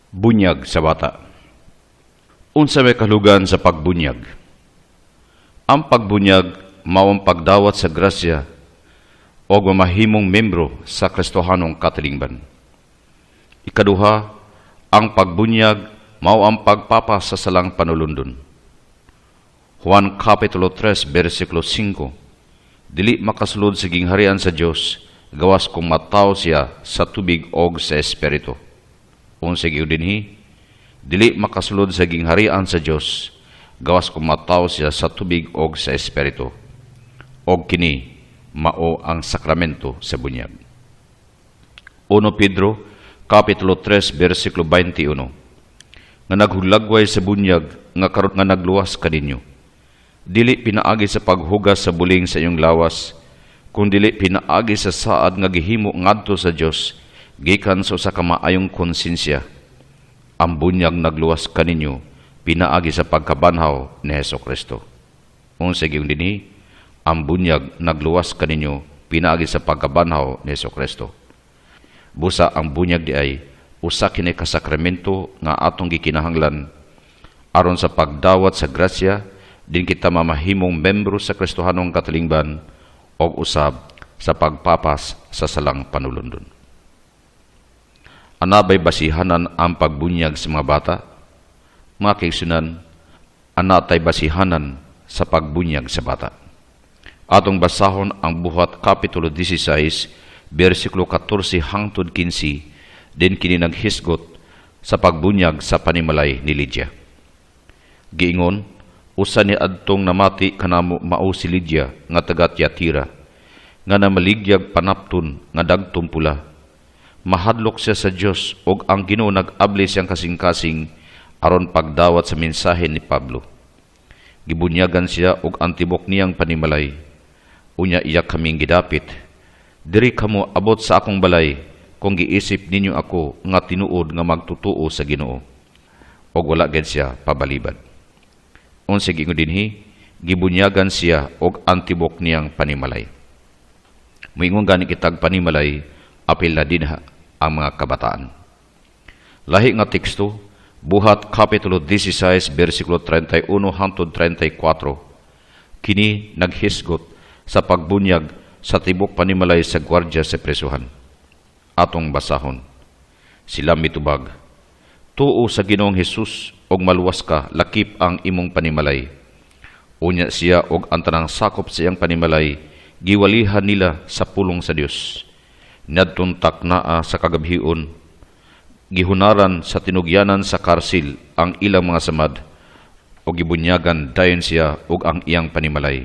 Bunyag sa bata. Unsa may kalugan sa pagbunyag? Ang pagbunyag mao ang pagdawat sa grasya o mamahimong membro sa Kristohanong katilingban. Ikaduha, ang pagbunyag mao ang pagpapa sa salang panulundon. Juan Kapitulo 3, versikulo 5, dili makasulod sa gingharian sa Dios gawas kung mataw siya sa tubig og sa espiritu. Unsay gyud dinhi, dili makasulod sa gingharian sa Dios gawas kung mataw siya sa tubig og sa espiritu. Og kini mao ang sakramento sa bunyag. 1 Pedro Kapitulo 3, versikulo 21, nga naghulagway sa bunyag nga karon nga nagluwas kaninyo. Dili pinaagi sa paghugas sa buling sa iyong lawas, kundi dili pinaagi sa saad nga gihimo ngadto sa Dios gikan sa usa ka maayong konsensya. Ang bunyag nagluwas kaninyo pinaagi sa pagkabanhaw ni Hesukristo. Unsa gyud dinhi, ang bunyag nagluwas kaninyo pinaagi sa pagkabanhaw ni Hesukristo. Busa ang bunyag di ay usa kini ka sakramento nga atong gikinahanglan aron sa pagdawat sa grasya din kita mamahimong membro sa Kristohanong katilingban og usab sa pagpapas sa salang panulundon. Anabay basihanan ang pagbunyag sa mga bata? Mga kaigsunan, anatay basihanan sa pagbunyag sa bata. Atong basahon ang buhat Kapitulo 16, versikulo 14 hangtod 15, din kini naghisgot sa pagbunyag sa panimalay ni Lydia. Giingon, usa ni adtong namati kanamo mao si Lydia nga taga Tiatira, nga namaligyag panapton nga dagtong pula. Mahadlok siya sa Dios og ang Ginoo nag-abli siyang kasing-kasing aron pagdawat sa mensahe ni Pablo. Gibunyagan siya og ang tibok niyang panimalay. Unya iya kaming gidapit, diri kamo abot sa akong balay kung giisip ninyo ako nga tinuod nga magtutuo sa Ginoo. Og wala gid siya pabalibad. Unsa giingon dinhi, gibunyagan siya og ang tibok niyang panimalay. Moingon gani kitag panimalay, apil na dinha ang mga kabataan. Lahi nga teksto, buhat Kapitulo 16, versikulo 31 hangtod 34, kini naghisgot sa pagbunyag sa tibok panimalay sa gwardya sa presuhan. Atong basahon, sila mitubag, tuo sa Ginoong Hesus og maluwas ka, lakip ang imong panimalay. Unya siya og ang tanang sakop sa iyang panimalay, giwalihan nila sa pulong sa Dios. Nadtong taknaa sa kagabhion, gihunaran sa tinugyanan sa karsil ang ilang mga samad, o gibunyagan dayon siya og ang iyang panimalay.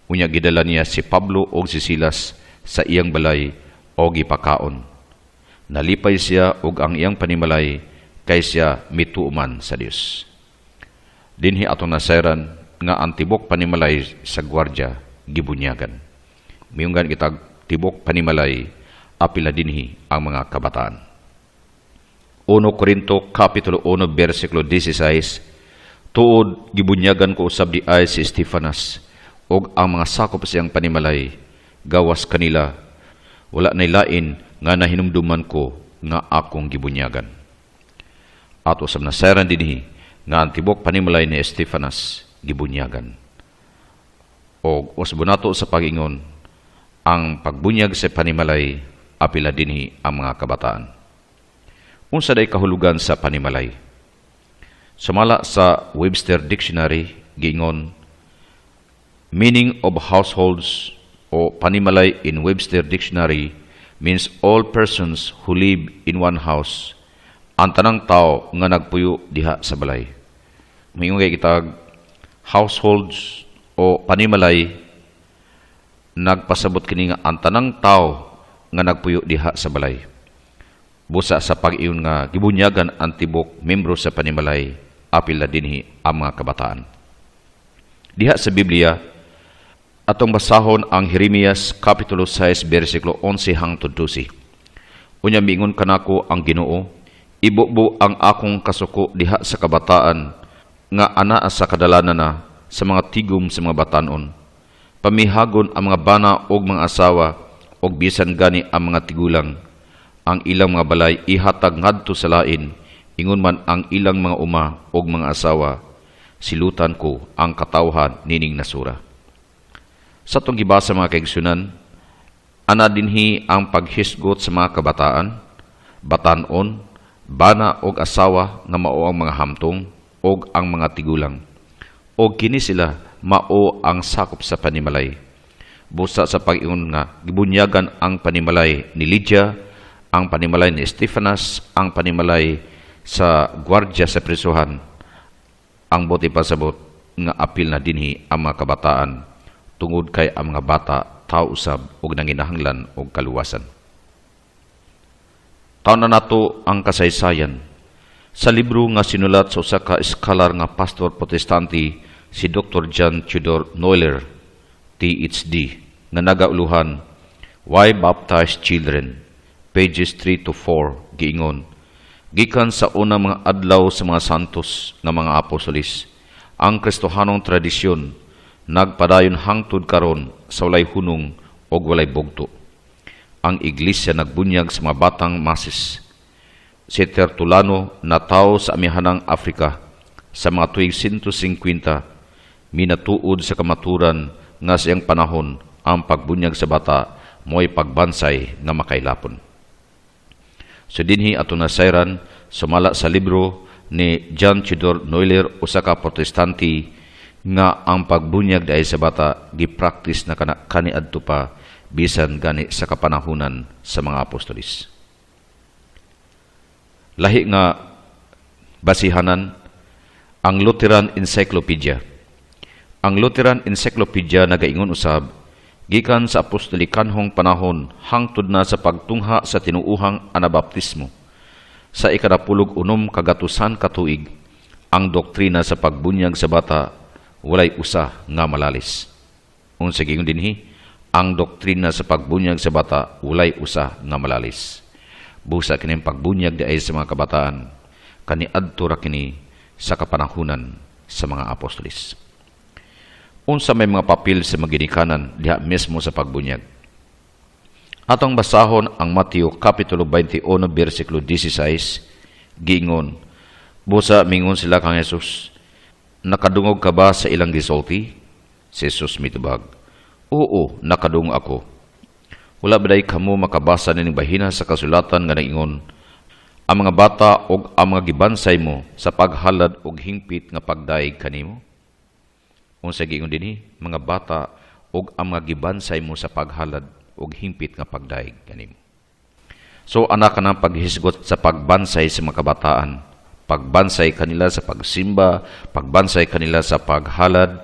Unya gidala niya si Pablo og si Silas sa iyang balay o gipakaon. Nalipay siya og ang iyang panimalay kay siya mituuman sa Dios. Dinhi atong nasayran nga ang tibok panimalay sa gwardya gibunyagan. Miyunggan kitag tibok panimalay, apila dinhi ang mga kabataan. 1 Korinto Kapitulo 1, versikulo 16, tuod gibunyagan ko usab di ay si Estefanas og ang mga sakop sa iyang panimalay, gawas kanila, wala nay lain nga nahinumduman ko nga akong gibunyagan. At usab nasayran dinhi nga ang tibok panimalay ni Estefanas gibunyagan. Og usbo nato sa pagingon, ang pagbunyag sa panimalay, apila dinhi ang mga kabataan. Unsa day kahulugan sa panimalay? Sumala sa Webster Dictionary, giingon, meaning of households o panimalay in Webster Dictionary means all persons who live in one house, ang tanang tao nga nagpuyo diha sa balay. Mayong kay kitag households o panimalay, nagpasabot kini nga ang tanang tao nga nagpuyo diha sa balay. Busa sa pag-iyon nga gibunyagan ang tibok membro sa panimalay, apil na dinhi ang mga kabataan. Diha sa Biblia, atong basahon ang Jeremias Kapitulo 6, versikulo 11 hangtod 12. Unya miingon kanako ang Ginoo, ibubo ang akong kasuko diha sa kabataan nga anaa sa kadalanan na sa mga tigom sa mga batanon. Pamihagon ang mga bana og mga asawa og bisan gani ang mga tigulang, ang ilang mga balay ihatag ngadto sa lain, Ingon man ang ilang mga uma og mga asawa, silutan ko ang katawhan nining nasura. Sa itong gibasa mga kaigsunan, ana dinhi ang paghisgot sa mga kabataan, batanon, bana og asawa nga mao ang mga hamtong og ang mga tigulang. Og kini sila mao ang sakop sa panimalay. Busa sa pag-ingon nga gibunyagan ang panimalay ni Lydia, ang panimalay ni Estefanas, ang panimalay sa gwardya sa prisuhan. Ang buti pasabot nga apil na dinhi ang mga kabataan tungod kay ang mga bata tao usab og nanginahanglan og kaluwasan. Taon na nato ang kasaysayan sa libro nga sinulat sa usa ka eskalar nga pastor protestante si Dr. John Tudor Noller, PhD, nga nagauluhan Why Baptize Children, pages 3 to 4, giingon, gikan sa unang mga adlaw sa mga santos nga mga apostolis, ang Kristohanong tradisyon nagpadayon hangtod karon sa walay hunong o walay bugto. Ang iglesia nagbunyag sa mga batang masis. Si Tertullano na tao sa amihanang Afrika sa mga tuig 150, minatuod sa kamaturan nga siyang panahon ang pagbunyag sa bata mo'y pagbansay nga makailapon. So dinhi ato nasayran sumala sa libro ni John Tudor Noller, usa ka protestante, nga ang pagbunyag dahil sa bata gipraktis na kaniadto pa bisan gani sa kapanahunan sa mga apostolis. Lahi nga basihanan ang Lutheran Encyclopedia. Ang Lutheran Encyclopedia nagaingon usab gikan sa apostolikanhong panahon hangtod na sa pagtungha sa tinuuhang anabaptismo. Sa ika-16 kagatusan katuig, ang doktrina sa pagbunyag sa bata walay usa nga malalis. Unsa giingon dinhi, ang doktrina sa pagbunyag sa bata walay usa nga malalis. Busa kini pagbunyag diay sa mga kabataan kaniadto ra kini sa kapanahunan sa mga apostolis. Unsa may mga papel sa maginikanan diha mismo sa pagbunyag. Atong basahon ang Mateo kapitulo 21 bersikulo 16, giingon, busa mingon sila kang Jesus, nakadungog ka ba sa ilang gisulti? Si Jesus mitubag, oo, nakadungog ako. Wala ba day kamo makabasa ning bahina sa kasulatan nga naingon, ang mga bata og ang mga gibansay mo sa paghalad og hingpit nga pagdaig kanimo? Unsa giingon dinhi, mga bata og ang mga gibansay mo sa paghalad og hingpit nga pagdaig kanimo. So anak ka ng paghisgot sa pagbansay sa mga kabataan, pagbansay kanila sa pagsimba, pagbansay kanila sa paghalad,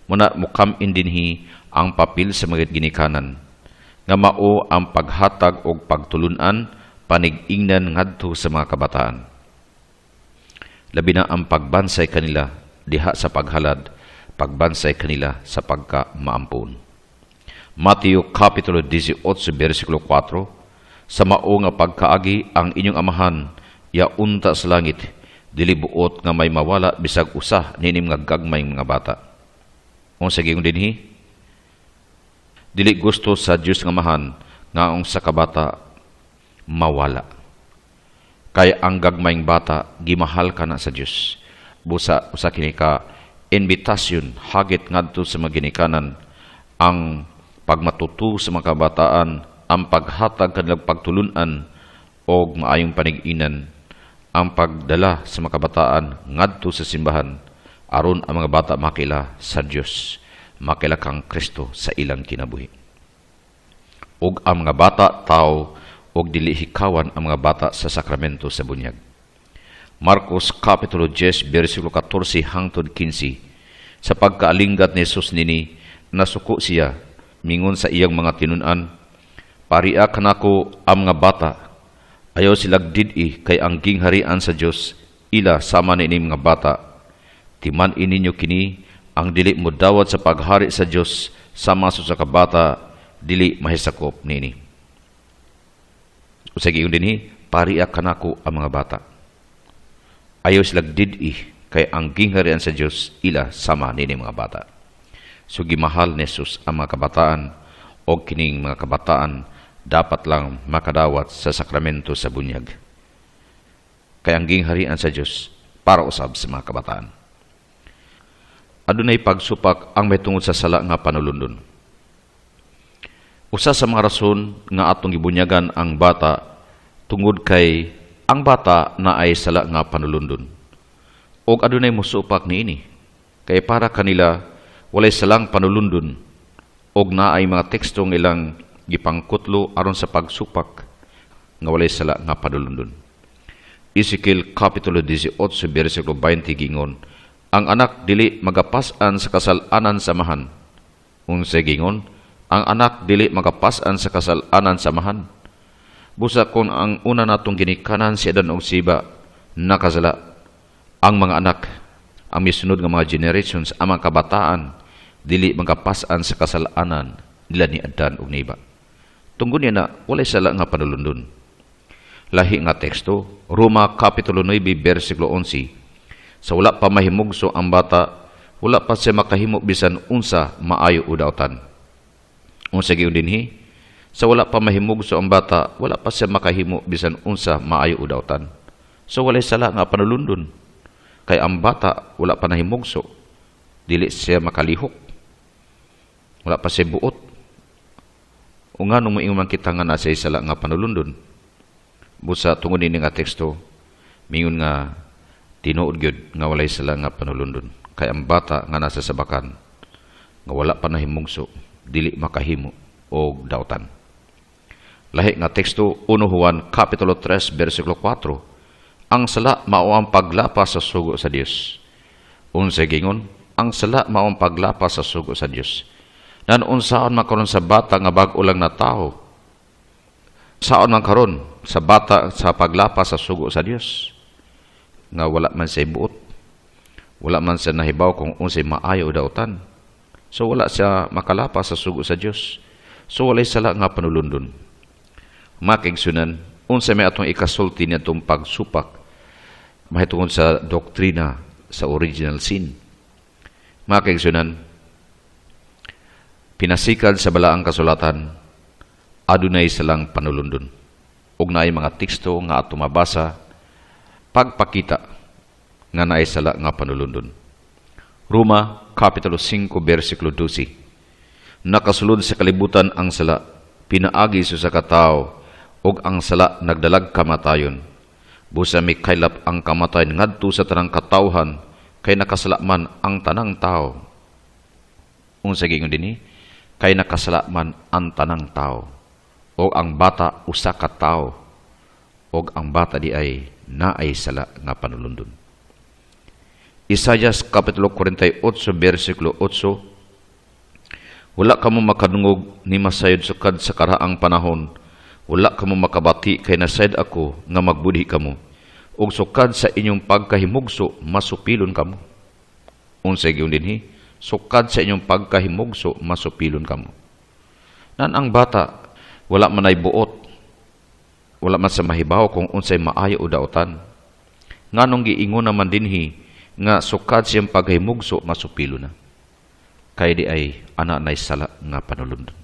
muna mukamin dinhi ang papel sa mga ginikanan, nga mao ang paghatag og pagtulunan, panig-ingnan ngadto sa mga kabataan. Labi na ang pagbansay kanila diha sa paghalad, pagbansay kanila sa pagka-maampon. Mateo kapitulo 18 bersikulo 4, sa mao nga pagkaagi ang inyong amahan yaunta sa langit, dili buot nga may mawala bisag usa ninim nga gagmay mga bata. Unsa giingon dinhi? Dili gusto sa Dios nga amahan nga ang sa kabata mawala. Kay ang gagmayng bata gimahal ka na sa Dios. Busa usa kini ka invitasyon hagit ngadto sa mga ginikanan ang pagmatuto sa mga kabataan, ang paghatag kanilang pagtulunan o maayong panig-inan, ang pagdala sa mga kabataan ngadto sa simbahan aron ang mga bata makila sa Dios, makila kang Kristo sa ilang kinabuhi. Ug ang mga bata tao og dili hikawan ang mga bata sa sakramento sa bunyag. Marcos kapitulo 10 bersikulo 14 hangtod 15, sa pagkaalinggat ni Jesus nini, nasuko siya, mingon sa iyang mga tinun-an, paria kanako ang mga bata, ayaw silag did-i kay ang gingharian sa Dios ila sama ni mga bata. Timan ininyo kini, ang dili mo dawat sa paghari sa Dios sama sa kabata, dili mahisakop nini. Usag iyon dinhi, paria kanako ang mga bata. Ayaw silag did-i kay ang gingharian sa Dios ila sama nini mga bata. So gimahal ni Jesus ang mga kabataan o kining mga kabataan dapat lang makadawat sa sakramento sa bunyag. kay ang gingharian sa Dios para usab sa mga kabataan. Adunay pagsupak ang may tungod sa sala nga panulundon. Usa sa mga rason nga atong gibunyagan ang bata tungod kay ang bata na ay sala nga panulundon. Og adunay mosupak niini kay para kanila walay salang panulundon og naay mga tekstong ilang gipangkutlo aron sa pagsupak nga walay sala nga panulundon. Ezekiel Kapitulo 18 versikulo 20 gingon, ang anak dili magapas-an sa kasal-anan samahan. Unsay gingon, ang anak dili magapas-an sa kasal-anan samahan. Busa kung ang una natong ginikanan si Adan og Siba nakasala, ang mga anak, ang misunod nga mga generations, ang mga kabataan, dili magapas-an sa kasal-anan nila ni Adan og Niba. Tungod niya na, walay sala nga panulundon. Lahi nga teksto, Roma Kapitulo 9, versikulo 11, sa wala pa mahimugso ang bata, wala pa siya makahimo bisan unsa maayo o dautan. Unsa giun dinhi, sa wala pa mahimugso ang bata, wala pa siya makahimo bisan unsa maayo o dautan. So walay sala nga panulundon. Kay ang bata wala pa nahimugso, dili siya makalihok. Wala pa siya buot. O nga nung moingon kita nga nasa sala nga panulundon. Busa tungod ini nga teksto, mingon nga tinuod gyud nga walay sala nga panulundon. Kay ang bata nga nasa sabakan nga wala pa nahimugso, dili makahimo og dautan. Lahi nga teksto 1 Juan Kapitulo 3 versikulo 4. Ang sala mao ang paglapa sa sugo sa Dios. Unsay gingon, ang sala mao ang paglapa sa sugo sa Dios. Nan unsaon man karon sa bata nga bag-o lang na tawo? Saon man karon sa bata sa paglapa sa sugo sa Dios? Nga wala man siya buot. Wala man siya nahibaw kung unsay maayo o dautan. So wala siya makalapa sa sugo sa Dios. So walay sala nga panulundon. Makigsunan, unsay may atong ikasulti nitong pagsupak mahitungod sa doktrina sa original sin. Makigsunan, pinasikad sa balaang kasulatan, adunay salang panulundon. Ug naay mga teksto nga atong mabasa, pagpakita nga naay sala nga panulundon. Roma Kapitulo 5 versikulo 12. Nakasulod sa kalibutan ang sala, pinaagi sa katao, ug ang sala nagdalag kamatayon. Busa may kaylap ang kamatayon ngadto sa tanang katawhan, kay nakasala man ang tanang tao. Unsa gingon dinhi? Kay nakasala man ang tanang tao. O ang bata usa ka tao. O ang bata di ay naay sala nga panulundon. Isaias Kapitulo 48 versikulo 8. Wala kamo makadungog ni masayod sukad sa karaang panahon. Wala kamo makabati kay nasayod ako nga magbudhi kamo. Ug sukad sa inyong pagkahimugso masupilon kamo. Unsay giun dinhi? Sukad sa inyong pagkahimugso masupilon kamo. Nan ang bata wala man ay buot. Wala man sa mahibaw kung unsay maayo o dautan. Nganong giingon naman dinhi nga sukad siyang paghimugso masupilo na. Kay di ay ana nay sala nga panulundon.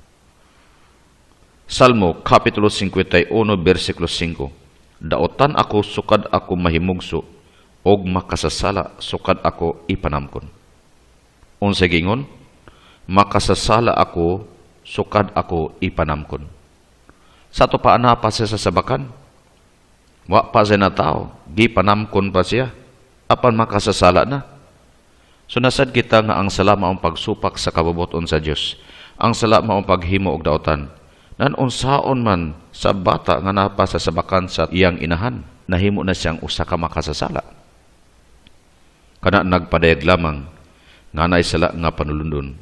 Salmo Kapitulo 51 versikulo 5. Daotan ako sukad ako mahimugso, og makasasala sukad ako ipanamkon. Unsay gingon? Makasasala ako sukad ako ipanamkon. Sa to pa ana pa siya sa sabakan? Wa pa siya na tao, gipanamkon pa siya, apan makasasala na. So nasad kita nga ang sala maong pagsupak sa kabubuton sa Dios, ang sala maong paghimo og daotan. Nan unsaon man sa bata nga napa sa sabakan sa iyang inahan, nahimo na siyang usa ka makasasala. Kana nagpadayag lamang nga naay sala nga panulundon,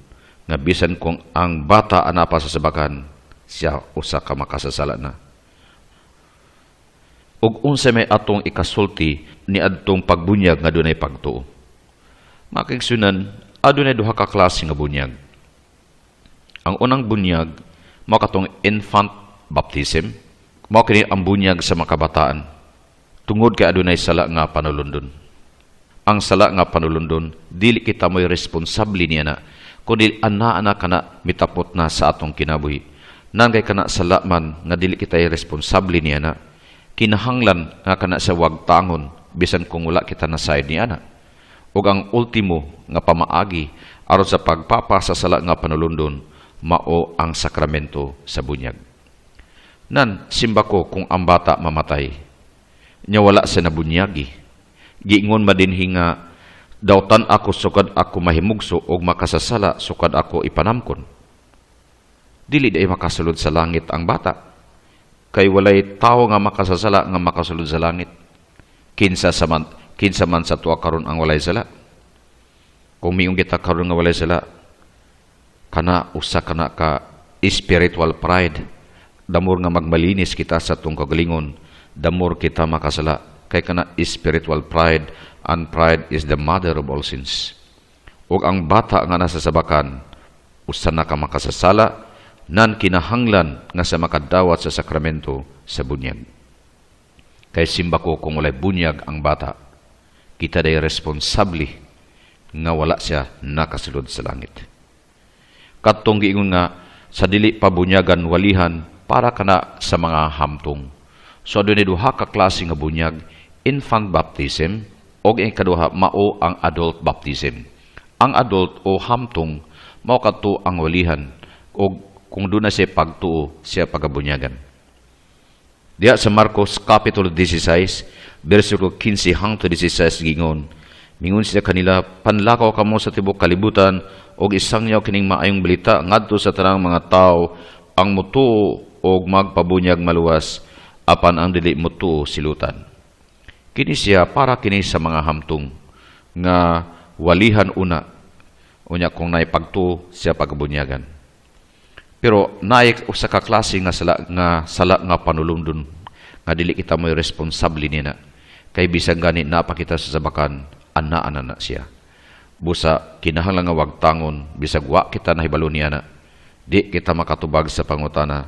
nga bisan kung ang bata anapa sa sabakan, siya usa ka makasasala na. Ug unsa may atong ikasulti ni adtong pagbunyag nga dunay pagtuo. Makigsunan, adunay duha ka klase nga bunyag. Ang unang bunyag mao katong infant baptism, mao kini ang bunyag sa mga kabataan. Tungod kay adunay sala nga panulundon. Ang sala nga panulundon, dili kita mo'y responsable niya na, kundi ana kana mitapot na sa atong kinabuhi. Nangay kana sala man nga dili kita responsable niya na, kinahanglan nga kana sa wag tangon bisan kung wala kita nasayod ni ana. Ug ang ultimo nga pamaagi aron sa pagpapasasala nga panulundon mao ang sakramento sa bunyag. Nan simba ko kung ang bata mamatay nya wala sa nabunyagi. Giingon madinhi nga dawtan ako sukad ako mahimugso og makasasala sukad ako ipanamkon. Dili day makasulod sa langit ang bata. Kay walay tao nga makasasala nga makasulod sa langit. Kinsa man sa tuwa karon ang walay sala. Kung miong kita karon nga walay sala, kana usa kana ka spiritual pride. Damor nga magmalinis kita sa tong kagalingon, damor kita makasala. Kay kana spiritual pride, and pride is the mother of all sins. Ug ang bata nga nasa sabakan, usa na ka makasasala, nan kinahanglan nga sa makadawat sa sakramento sa bunyag. Kay simba ko kung walay bunyag ang bata, kita day responsable nga wala siya nakasulod sa langit. Kadtong giingon nga sa dili pa bunyagan walihan para kana sa mga hamtong. So adunay duha ka klase nga bunyag, infant baptism o ang ikaduha mao ang adult baptism. Ang adult o hamtong mao kadto ang walihan o kung doon na siya pagtuo, siya pagabunyagan. Diya sa Marcos Kapitulo 16, versikulo 15 hangtod 16 gingon, mingon siya kanila, panlakaw kamo sa tibok kalibutan, o isang yaw kining maayong balita, ngadto sa tanang mga tao, ang mutuo o magpabunyag maluwas, apan ang dili mutuo silutan. Kini siya para kini sa mga hamtong, nga walihan una, unya kung naipagtuo, siya pagabunyagan. Pero naik usa ka klase nga sala nga panulundon nga dili kita mo'y responsable nina. Kay bisag gani napakita sa sabakan ana na siya. Busa kinahanglan nga wag tangon bisag wa kita nahibalo niya na. Di kita makatubag sa pangutana.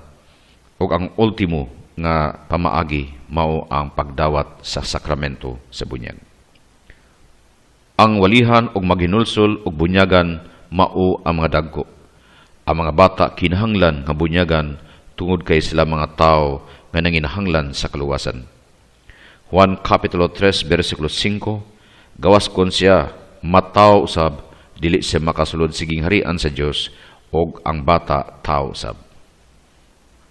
Ug ang ultimo nga pamaagi mao ang pagdawat sa sakramento sa bunyag. Ang walihan ug maghinulsol ug bunyagan mao ang mga dagko. Ang mga bata kinahanglan nga bunyagan tungod kay sila mga tao nga nanginahanglan sa kaluwasan. Juan Kapitulo 3, versikulo 5, gawas kon siya, mataw usab, dili siya makasulod siging harian sa Dios og ang bata tao usab.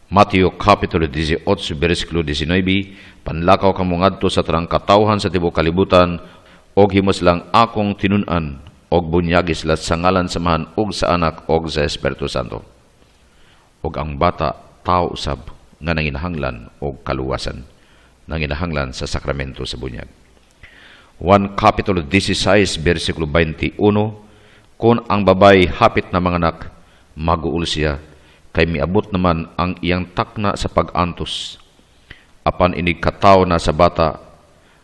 Mateo Kapitulo 18, versikulo 19, panlakaw kamo ngadto sa tanang katawhan sa tibuok kalibutan og himos lang akong tinun-an og bunyagi sila sa ngalan samahan og sa anak og sa Espiritu Santo. Og ang bata tao usab nga nanginahanglan og kaluwasan, nanginahanglan sa sakramento sa bunyag. 1 Kapitulo 16, versikulo 21, kung ang babay hapit na manganak, maguul siya, kay miabot naman ang iyang takna sa pag-antos. Apan inig kataw na sa bata,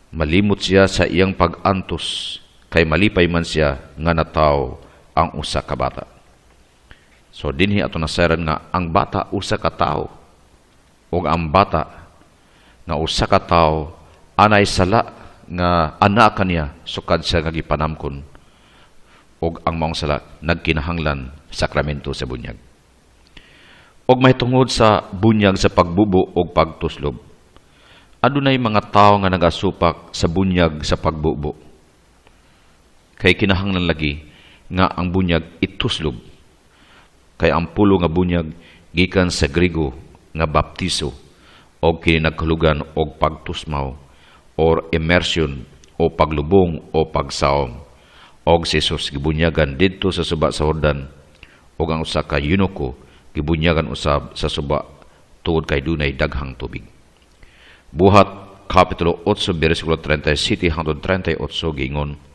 malimot siya sa iyang pag-antos, kay malipay man siya nga nataw ang usa ka bata. So dinhi ato nasayran nga ang bata usa ka tawo ug ang bata nga usa ka tawo anay sala nga anak kaniya sukad siya nga gipanamkon ug ang maong sala nagkinahanglan sakramento sa bunyag. Og mahitungod sa bunyag sa pagbubo ug pagtuslob. Adunay mga tawo nga nagasupak sa bunyag sa pagbubo. Kay kinahanglan lagi nga ang bunyag ituslob. Kay ang pulo nga bunyag gikan sa Griego nga baptizo o kini nagkahulugan og pagtusmaw or immersion o paglubong o pagsaom. Og si Jesus gibunyagan didto sa suba sa Jordan og ang usa ka eunuko gibunyagan usab sa suba tungod kay dunay daghang tubig. Buhat Kapitulo 8 versikulo 37 hangtod 38 giingon,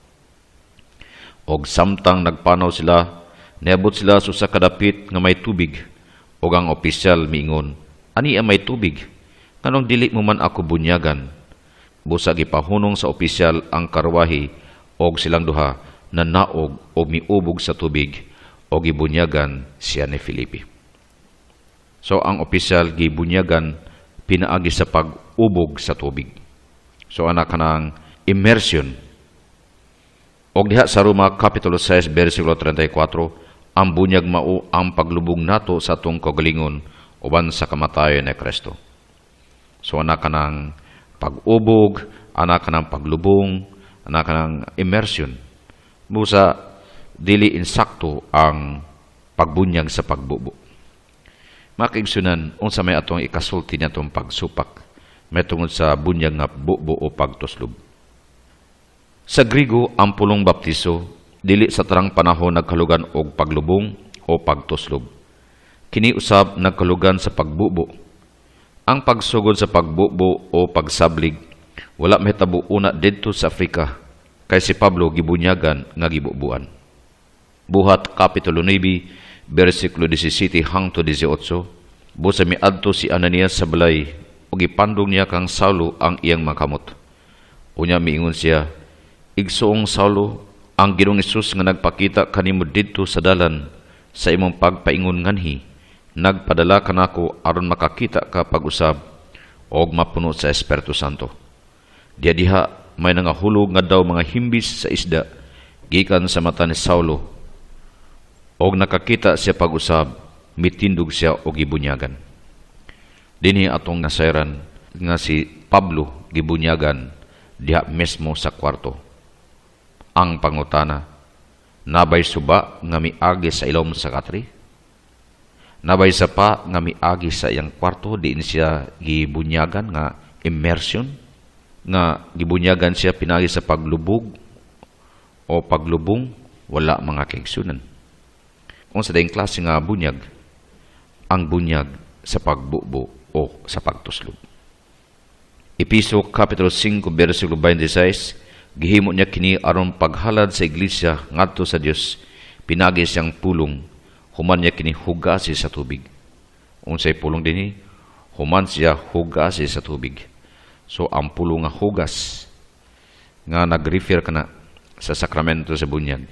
og samtang nagpanaw sila, niabot sila sa usa ka dapit nga may tubig, og ang opisyal miingon, ani ang may tubig, nganong dili mo man ako bunyagan. Busa gipahunong sa opisyal ang karwahi, og silang duha nanaog og miubog sa tubig, og gibunyagan siya ni Felipe. So ang opisyal gibunyagan pinaagi sa pag-ubog sa tubig. So ana kanang immersion. Og diha sa Roma Kapitulo 6 versikulo 34, ang bunyag mao ang paglubog nato sa atong kagalingon uban sa kamatayon ni Kristo. So ana kanang pag-ubog, ana ka ng paglubong, ana ka ng immersion. Busa, dili insakto ang pagbunyag sa pagbubo. Makigsunan, unsa may atong ikasulti na itong pagsupak, may tungod sa bunyag nga bubo o pagtuslob. Sa Grigo, ang pulong baptiso, dili sa tarang panahon nagkalugan og paglubong o pagtuslob. Kini usab nagkalugan sa pagbubo. Ang pagsugod sa pagbubo o pagsablig, wala mahitabo una didto sa Afrika, kay si Pablo gibunyagan nga gibubuan. Buhat Kapitulo 9, versikulo 17 hangtod 18, busa miadto si Ananias sa balay, ug ipandong niya kang Saulo ang iyang makamot. Unya miingon siya, "Igsoong Saulo, ang Ginoong Hesus nga nagpakita kanimo didto sa dalan sa imong pagpaingon nganhi, nagpadala kanako aron makakita ka pag-usab og mapuno sa Espiritu Santo." Diha may nangahulog nga daw mga himbis sa isda gikan sa mata ni Saulo, og nakakita siya pag-usab, mitindog siya og gibunyagan. Dinhi atong nasayran nga si Pablo gibunyagan diha mismo sa kwarto. Ang pangutana, nabay suba nga miagi sa ilom sa katri? Nabay sa pa nga miagi sa iyang kwarto diin siya gibunyagan nga immersion, nga gibunyagan siya pinagi sa paglubog o paglubong? Wala mga kaigsunan. Kung sa daing klase nga bunyag, ang bunyag sa pagbubo o sa pagtuslob. Episo Kapitulo 5, versikulo 26, gihimo niya kini aron paghalad sa iglesia ngadto sa Dios, pinagi siyang pulong, human niya kini hugasi sa tubig. Unsay pulong dinhi? Human siya hugasi sa tubig. So ang pulong nga hugas nga nag-refer kana sa sakramento sa bunyag.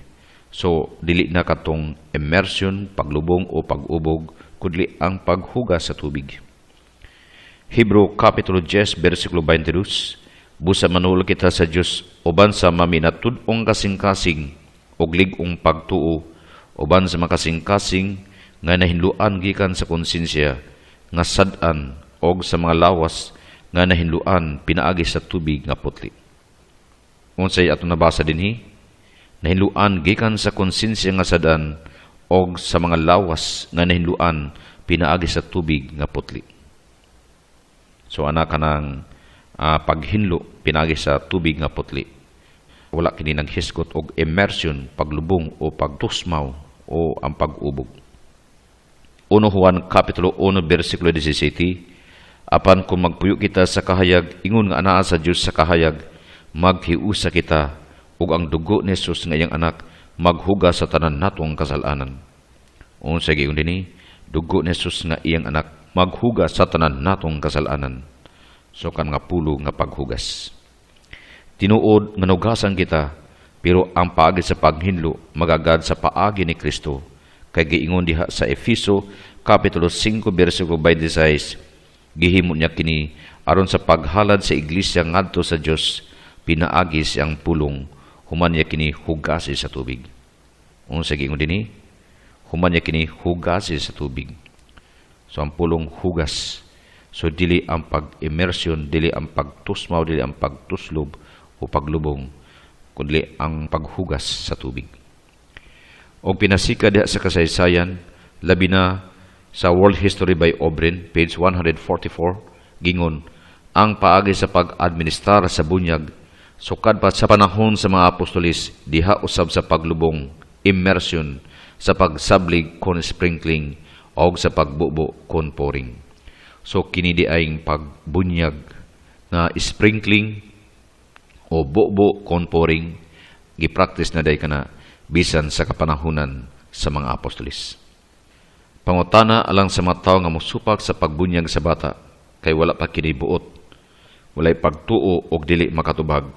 So, dili na katong immersion, paglubong o pag-ubog, kudli ang paghugas sa tubig. Hebrew Kapitulo 10, versikulo 22, busa manul kita sa Dios uban sa maminatud-ong kasing-kasing og lig-ong pagtuo, uban sa makasing-kasing nga nahinluan gikan sa konsensya, nga sad-an og sa mga lawas nga nahinluan pinaagi sa tubig nga putli. Unsay atong nabasa dinhi? Nahinluan gikan sa konsensya nga sadan og sa mga lawas nga nahinluan pinaagi sa tubig nga putli. So ana kanang paghinlo pinaagi sa tubig nga putli. Wala kini naghisgot og immersion, paglubong o pagtusmaw o ang pag-ubog. 1 Juan Kapitulo 1, versikulo 17, apan kung magpuyo kita sa kahayag, ingon nga anaa sa Dios sa kahayag, maghiusa kita, ug ang dugo ni Jesus nga iyang anak maghugas sa tanan natong kasalanan. Unsay giingon dinhi? Dugo ni Jesus nga iyang anak maghugas sa tanan natong kasalanan. So kan nga pulo nga paghugas. Tinuod nga nugasan kita, pero ang paagi sa paghinlo magagad sa paagi ni Kristo. Kay giingon diha sa Efeso Kapitulo 5, versikulo 26, gihimo niya kini aron sa paghalad sa iglesia ngadto sa Dios, pinaagi siyang pulong, human niya kini hugasi sa tubig. Unsa giingon dinhi? Human niya kini hugasi sa tubig. So ang pulong hugas. So dili ang pag-immersion, dili ang pagtusmaw, dili ang pagtuslob o paglubong, kundi ang paghugas sa tubig. O pinasika diha sa kasaysayan, labi na sa World History by Obrin, page 144, gingon, ang paagi sa pag-administrar sa bunyag sukad pa sa panahon sa mga apostolis, diha usab sa paglubong, immersion, sa pagsablig kon sprinkling, o sa pagbubo kon pouring. So kini di ay pagbunyag na sprinkling o bubo kon pouring, gipractice na day kana bisan sa kapanahunan sa mga apostolis. Pangutana alang sa mga tawo nga mosupak sa pagbunyag sa bata, kay wala pa kini buot, walay pagtuo og dili makatubag.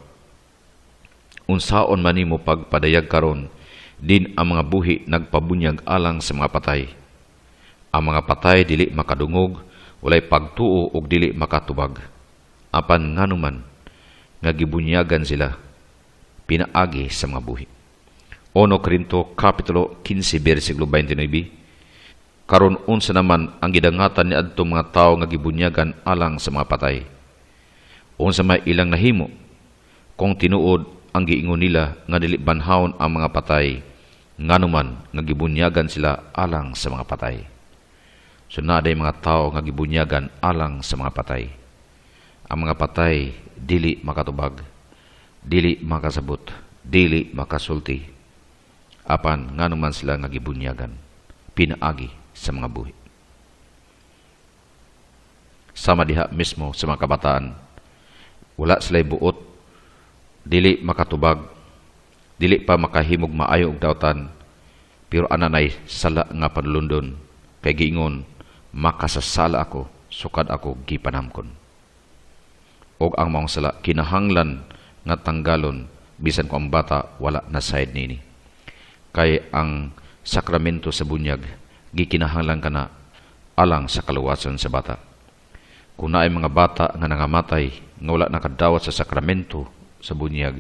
Unsaon man nimo pagpadayag karon, din ang mga buhi nagpabunyag alang sa mga patay. Ang mga patay dili makadungog, walay pagtuo og dili makatubag. Apan nganuman nga gibunyagan sila pinaagi sa mga buhi. 1 Korinto Kapitulo 15, versikulo 29, karon unsa naman ang gidangatan ni adto mga tawo nga gibunyagan alang sa mga patay? Unsa may ilang nahimo kung tinuod ang giingon nila nga dili banhawon ang mga patay nganuman nga gibunyagan sila alang sa mga patay. So naaday mga tao nga gibunyagan alang sa mga patay. Ang mga patay dili makatubag, dili makasabot, dili makasulti. Apan nganuman sila nga gibunyagan pinaagi sa mga buhi. Sama diha mismo sa mga kabataan, wala sila'y buot, dili makatubag, dili pa makahimog maayo og dawtan, pero ananay sala nga panlundon, kay giingon, makasasala ako, sukad ako gipanamkon. Og ang maong sala, kinahanglan nga tanggalon, bisan ko ang bata, wala na side nini. Kay ang sakramento sa bunyag, gikinahanglan ka na alang sa kaluwasan sa bata. Kung naay mga bata nga nangamatay, nga wala nakadawat sa sakramento sa bunyag,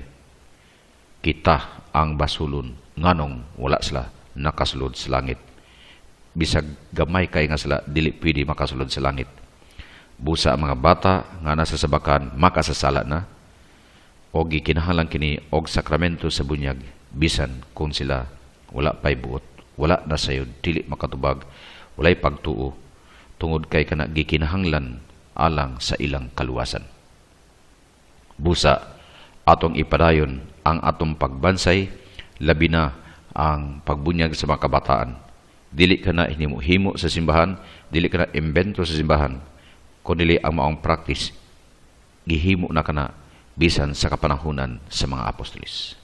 kita ang basulon, nganong wala sila nakasulod sa langit. Bisag gamay kay nga sila, dili pwede makasulod sa langit. Busa ang mga bata nga nasa sabakan, makasasala na, o gikinahanglan kini og sakramento sa bunyag, bisan kung sila wala pa'y buot, wala na sayod, dili makatubag, walay pagtuo, tungod kay kana gikinahanglan alang sa ilang kaluwasan. Busa, atong ipadayon ang atong pagbansay, labi na ang pagbunyag sa mga kabataan. Dili ka na hinimo-himo sa simbahan, dili ka na imbento sa simbahan, kundi ang maong practice, gihimo na ka na bisan sa kapanahunan sa mga apostolis.